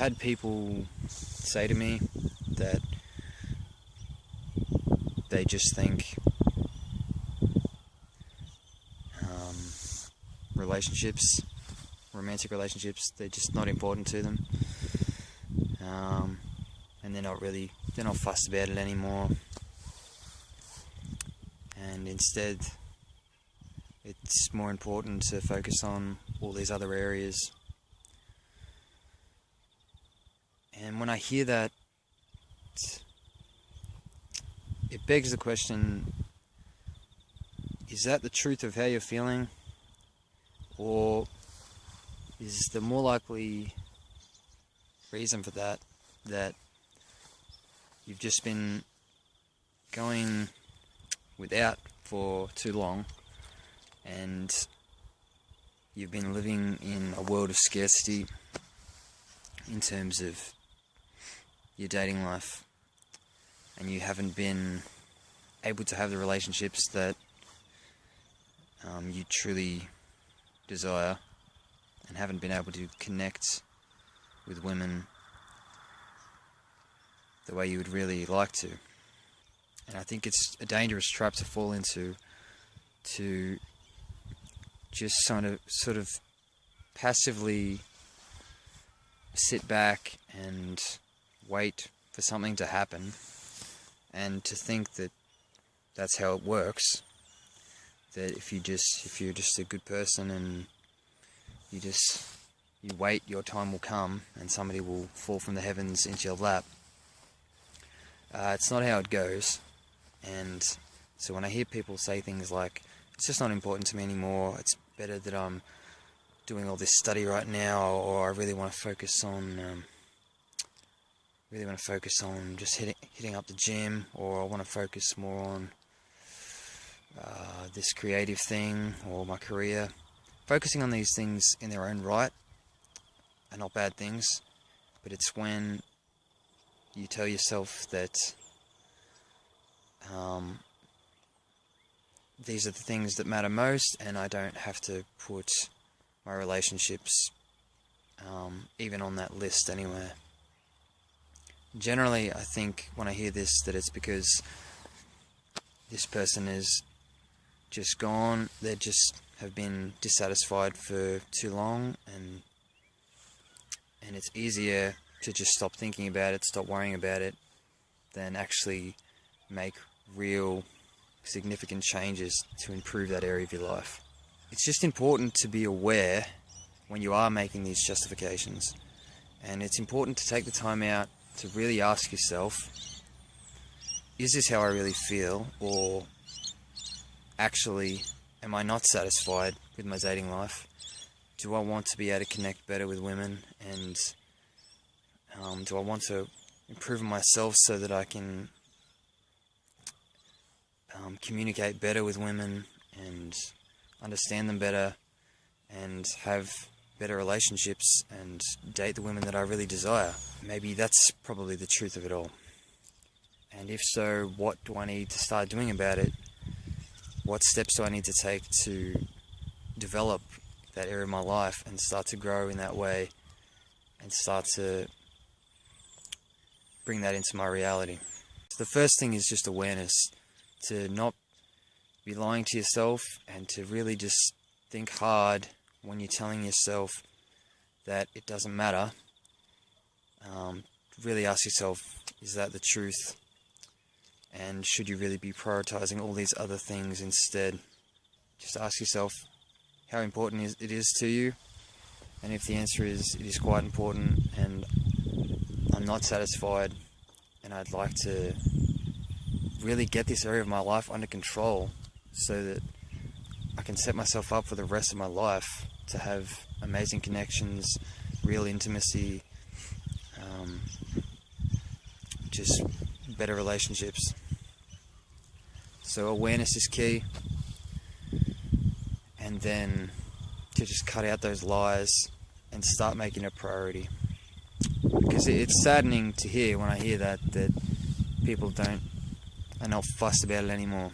had people say to me that they just think romantic relationships, they're just not important to them, and they're not fussed about it anymore, and instead it's more important to focus on all these other areas. And when I hear that, it begs the question, is that the truth of how you're feeling? Or is the more likely reason for that you've just been going without for too long, and you've been living in a world of scarcity in terms of your dating life, and you haven't been able to have the relationships that you truly desire, and haven't been able to connect with women the way you would really like to. And I think it's a dangerous trap to fall into, to just sort of passively sit back and wait for something to happen, and to think that that's how it works, that if you're just a good person and you wait, your time will come and somebody will fall from the heavens into your lap. It's not how it goes. And so when I hear people say things like, it's just not important to me anymore, it's better that I'm doing all this study right now, or I really want to focus on just hitting up the gym, or I want to focus more on this creative thing or my career. Focusing on these things in their own right are not bad things, but it's when you tell yourself that these are the things that matter most, and I don't have to put my relationships even on that list anywhere. Generally, I think when I hear this, that it's because this person is just gone, they just have been dissatisfied for too long, and it's easier to just stop thinking about it, stop worrying about it, than actually make real significant changes to improve that area of your life. It's just important to be aware when you are making these justifications, and it's important to take the time out to really ask yourself, is this how I really feel, or actually am I not satisfied with my dating life? Do I want to be able to connect better with women, and do I want to improve myself so that I can communicate better with women and understand them better and have better relationships and date the women that I really desire? Maybe that's probably the truth of it all. And if so, what do I need to start doing about it? What steps do I need to take to develop that area of my life and start to grow in that way and start to bring that into my reality? So the first thing is just awareness, to not be lying to yourself, and to really just think hard when you're telling yourself that it doesn't matter. Really ask yourself, is that the truth? And should you really be prioritizing all these other things instead? Just ask yourself how important it is to you, and if the answer is it is quite important and I'm not satisfied and I'd like to really get this area of my life under control so that I can set myself up for the rest of my life to have amazing connections, real intimacy, just better relationships. So awareness is key, and then to just cut out those lies and start making it a priority. Because it's saddening to hear, when I hear that people are not fussed about it anymore.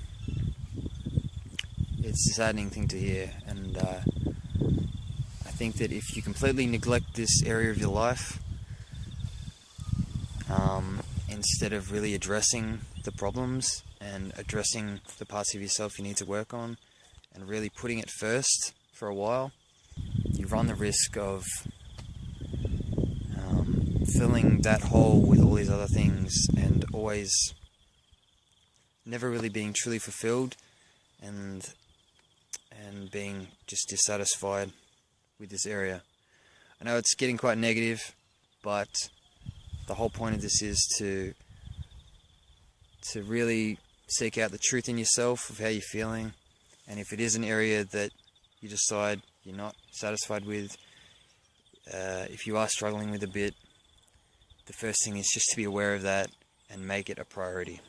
It's a saddening thing to hear, and I think that if you completely neglect this area of your life, instead of really addressing the problems and addressing the parts of yourself you need to work on and really putting it first for a while, you run the risk of filling that hole with all these other things and always never really being truly fulfilled and being just dissatisfied with this area. I know it's getting quite negative, but the whole point of this is to really seek out the truth in yourself of how you're feeling, and if it is an area that you decide you're not satisfied with, if you are struggling with a bit, the first thing is just to be aware of that and make it a priority.